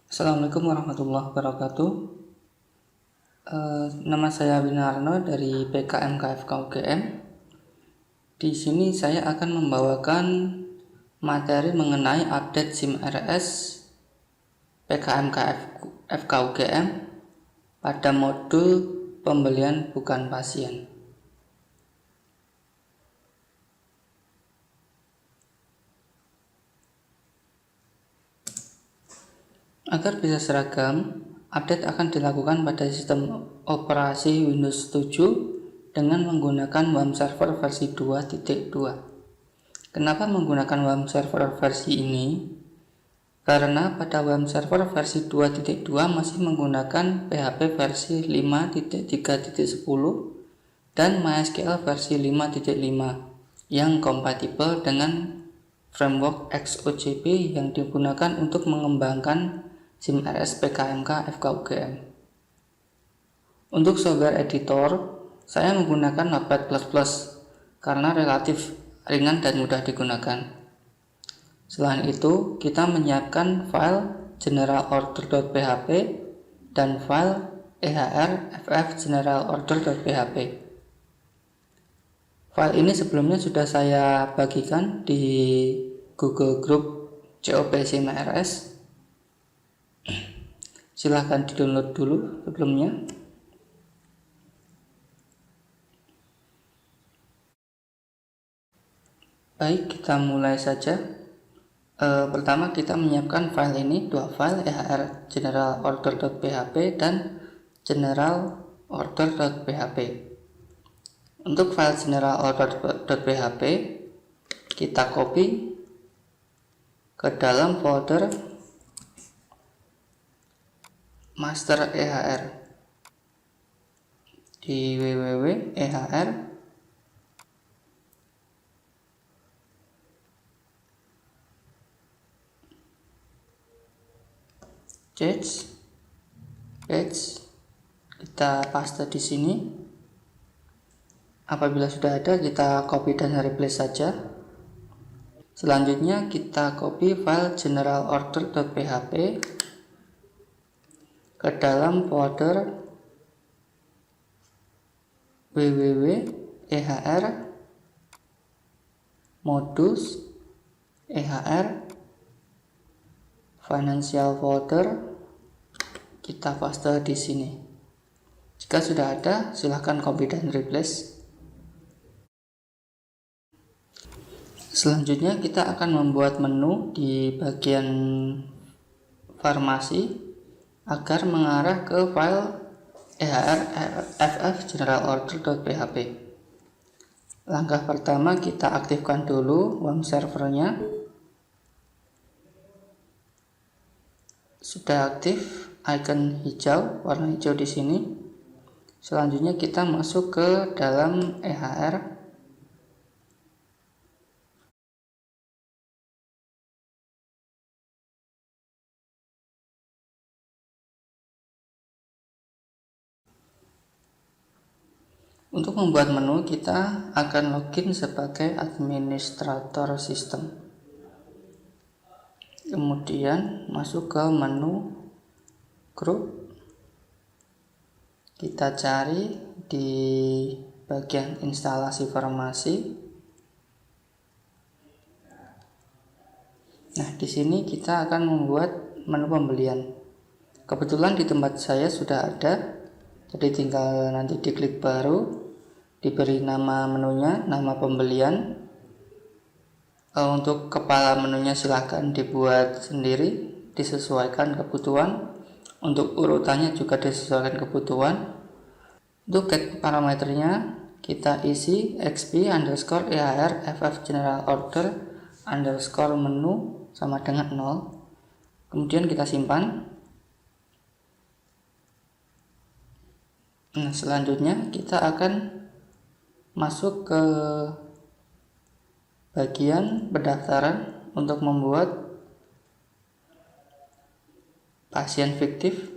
Assalamualaikum warahmatullahi wabarakatuh. Nama saya Winarno dari PKMK FKUGM. Di sini saya akan membawakan materi mengenai update SIM RS PKMK FKUGM pada modul pembelian bukan pasien. Agar bisa seragam, update akan dilakukan pada sistem operasi Windows 7 dengan menggunakan WAM Server versi 2.2. Kenapa menggunakan WAM Server versi ini? Karena pada WAM Server versi 2.2 masih menggunakan PHP versi 5.3.10 dan MySQL versi 5.5 yang kompatibel dengan framework XOJP yang digunakan untuk mengembangkan SIM RS PKMK FKUGM. Untuk software editor, saya menggunakan Notepad++ karena relatif ringan dan mudah digunakan. Selain itu, kita menyiapkan file generalorder.php dan file ehrff_generalorder.php. File ini sebelumnya sudah saya bagikan di Google Group COP SIM RS. Silahkan di-download dulu sebelumnya. Baik, kita mulai saja. Pertama kita menyiapkan file ini, dua file, ehr_generalorder.php dan generalorder.php. Untuk file generalorder.php kita copy ke dalam folder master EHR di www.ehr page kita paste di sini. Apabila sudah ada, kita copy dan replace saja. Selanjutnya kita copy file generalorder.php ke dalam folder www.ehr modus ehr financial folder, kita paste di sini. Jika sudah ada, silahkan copy dan replace. Selanjutnya kita akan membuat menu di bagian farmasi agar mengarah ke file ehrff_generalorder.php. Langkah pertama kita aktifkan dulu WAM servernya. Sudah aktif, icon hijau, warna hijau di sini. Selanjutnya kita masuk ke dalam EHR. Untuk membuat menu, kita akan login sebagai administrator sistem. Kemudian masuk ke menu grup. Kita cari di bagian instalasi farmasi. Nah, di sini kita akan membuat menu pembelian. Kebetulan di tempat saya sudah ada, jadi tinggal nanti diklik baru, diberi nama menunya, nama pembelian. Untuk kepala menunya silahkan dibuat sendiri, disesuaikan kebutuhan. Untuk urutannya juga disesuaikan kebutuhan. Untuk get parameternya kita isi xp_ehr_ff_generalorder_menu sama dengan 0. Kemudian kita simpan. Nah, selanjutnya kita akan masuk ke bagian pendaftaran untuk membuat pasien fiktif.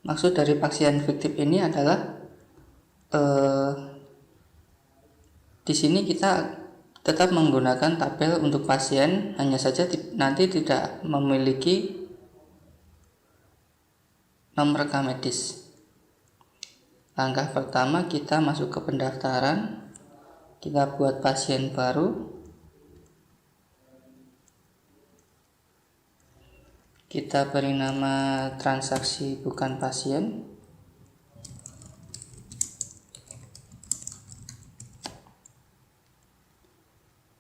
Maksud dari pasien fiktif ini adalah di sini kita tetap menggunakan tabel untuk pasien, hanya saja nanti tidak memiliki nomor rekam medis. Langkah pertama, kita masuk ke pendaftaran, kita buat pasien baru, kita beri nama transaksi bukan pasien,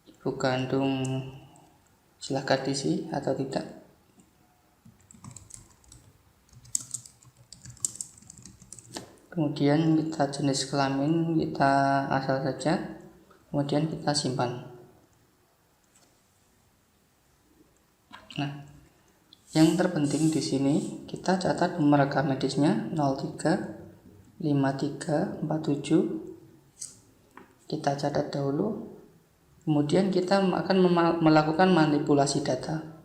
ibu kandung silahkan diisi atau tidak. Kemudian kita jenis kelamin kita asal saja, kemudian kita simpan. Nah, yang terpenting di sini kita catat nomor rekam medisnya 03 53 47. Kita catat dahulu. Kemudian kita akan melakukan manipulasi data.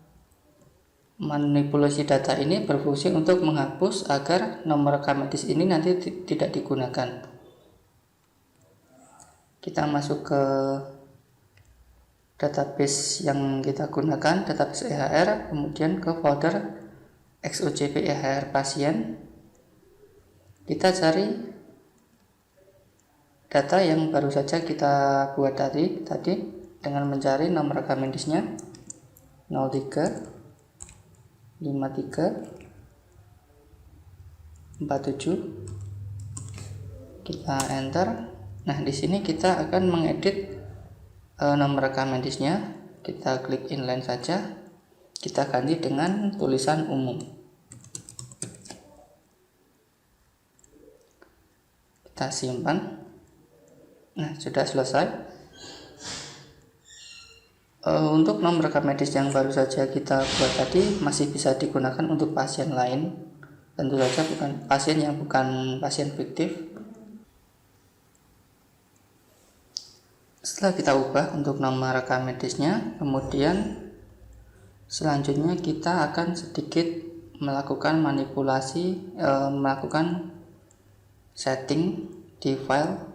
Manipulasi data ini berfungsi untuk menghapus agar nomor rekam medis ini nanti tidak digunakan. Kita masuk ke database yang kita gunakan, database EHR, kemudian ke folder XOJP EHR pasien. Kita cari data yang baru saja kita buat tadi dengan mencari nomor rekam medisnya 03 53 47. Kita enter. Nah, di sini kita akan mengedit nomor rekam medisnya. Kita klik inline saja. Kita ganti dengan tulisan umum. Kita simpan. Nah, sudah selesai. Untuk nomor rekam medis yang baru saja kita buat tadi masih bisa digunakan untuk pasien lain, tentu saja bukan pasien yang bukan pasien fiktif. Setelah kita ubah untuk nomor rekam medisnya, kemudian selanjutnya kita akan sedikit melakukan manipulasi, melakukan setting di file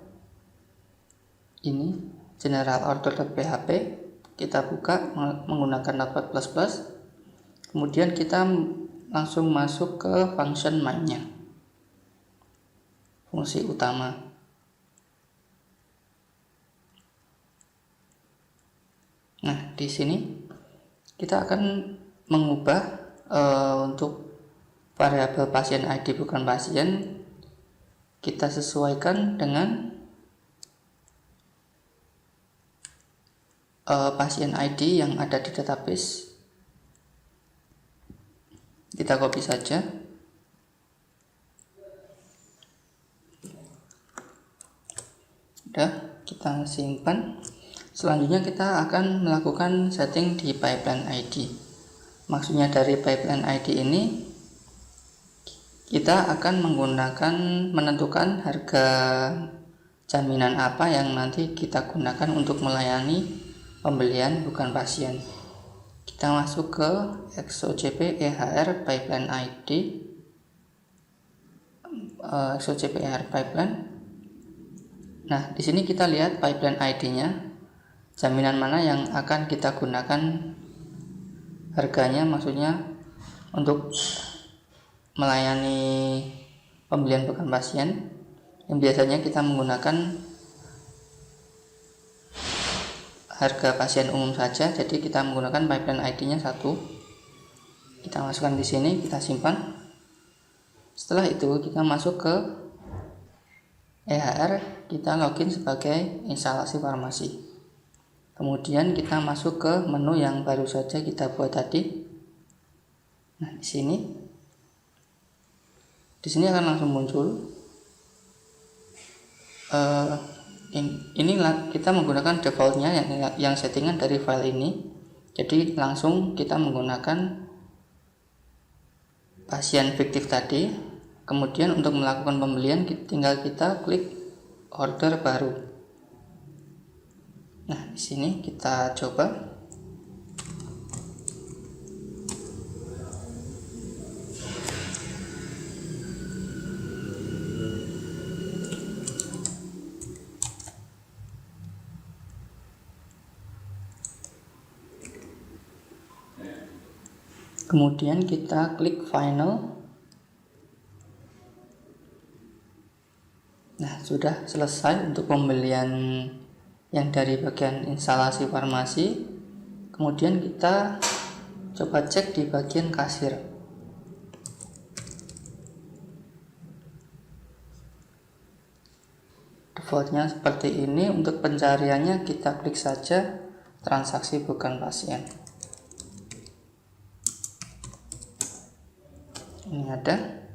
ini generalorder.php. Kita buka menggunakan notepad++, kemudian kita langsung masuk ke function main-nya, fungsi utama. Nah, di sini kita akan mengubah untuk variabel pasien ID bukan pasien, kita sesuaikan dengan pasien ID yang ada di database. Kita copy saja. Udah, kita simpan. Selanjutnya kita akan melakukan setting di pipeline ID. Maksudnya dari pipeline ID ini kita akan menentukan harga jaminan apa yang nanti kita gunakan untuk melayani pembelian bukan pasien. Kita masuk ke XOJP EHR pipeline ID, XOJP EHR pipeline. Nah, di sini kita lihat pipeline ID-nya, jaminan mana yang akan kita gunakan harganya, maksudnya untuk melayani pembelian bukan pasien. Yang biasanya kita menggunakan harga pasien umum saja, jadi kita menggunakan pipeline ID-nya 1. Kita masukkan di sini, kita simpan. Setelah itu kita masuk ke EHR, kita login sebagai instalasi farmasi. Kemudian kita masuk ke menu yang baru saja kita buat tadi. Nah, di sini akan langsung muncul. Ini kita menggunakan defaultnya yang settingan dari file ini, jadi langsung kita menggunakan pasien fiktif tadi. Kemudian untuk melakukan pembelian tinggal kita klik order baru. Nah, di sini kita coba. Kemudian kita klik final. Nah, sudah selesai untuk pembelian yang dari bagian instalasi farmasi. Kemudian kita coba cek di bagian kasir. Defaultnya seperti ini. Untuk pencariannya kita klik saja transaksi bukan pasien. Ini ada.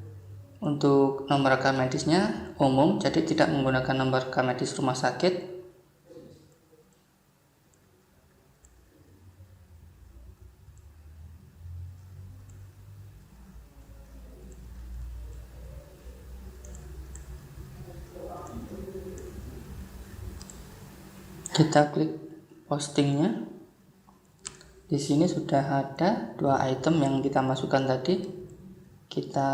Untuk nomor rekam medisnya umum, jadi tidak menggunakan nomor rekam medis rumah sakit. Kita klik postingnya. Di sini sudah ada 2 item yang kita masukkan tadi. Kita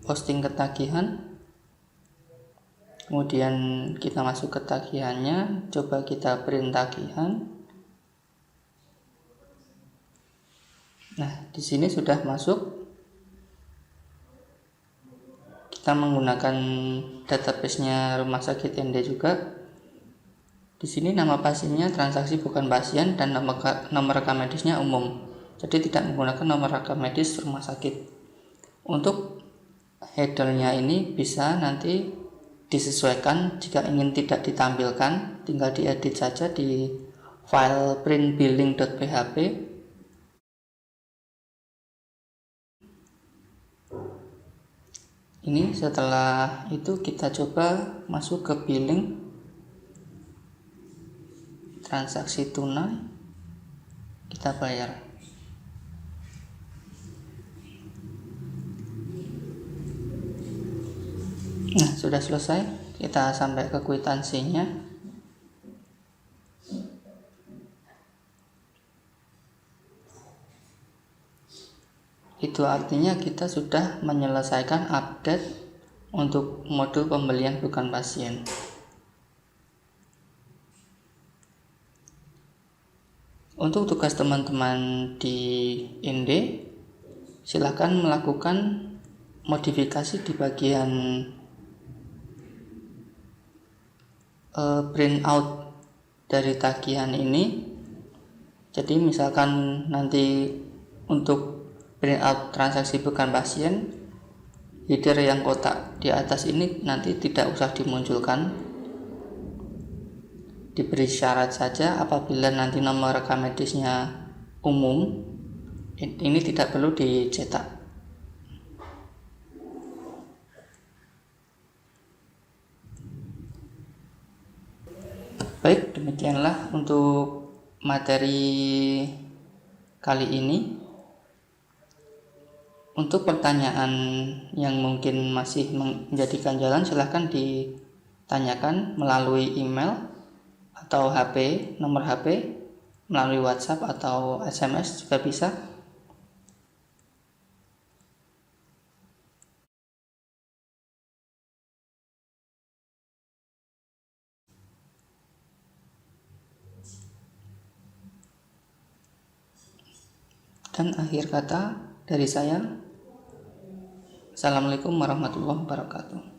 posting ketagihan. Kemudian kita masuk ke tagihannya, coba kita print tagihan. Nah, di sini sudah masuk. Kita menggunakan database-nya Rumah Sakit ND juga. Di sini nama pasiennya transaksi bukan pasien dan nomor rekam medisnya umum. Jadi tidak menggunakan nomor rekam medis rumah sakit. Untuk header-nya ini bisa nanti disesuaikan. Jika ingin tidak ditampilkan, tinggal diedit saja di file printbilling.php. Ini setelah itu kita coba masuk ke billing, transaksi tunai, kita bayar. Nah, sudah selesai. Kita sampai ke kwitansinya. Itu artinya kita sudah menyelesaikan update untuk modul pembelian bukan pasien. Untuk tugas teman-teman di ND, silakan melakukan modifikasi di bagian print out dari tagihan ini. Jadi misalkan nanti untuk print out transaksi bukan pasien, header yang kotak di atas ini nanti tidak usah dimunculkan. Diberi syarat saja apabila nanti nomor rekam medisnya umum, ini tidak perlu dicetak. Baik, demikianlah untuk materi kali ini. Untuk pertanyaan yang mungkin masih menjadi ganjalan, silahkan ditanyakan melalui email atau nomor HP, melalui WhatsApp atau SMS juga bisa. Dan akhir kata dari saya, Assalamualaikum warahmatullahi wabarakatuh.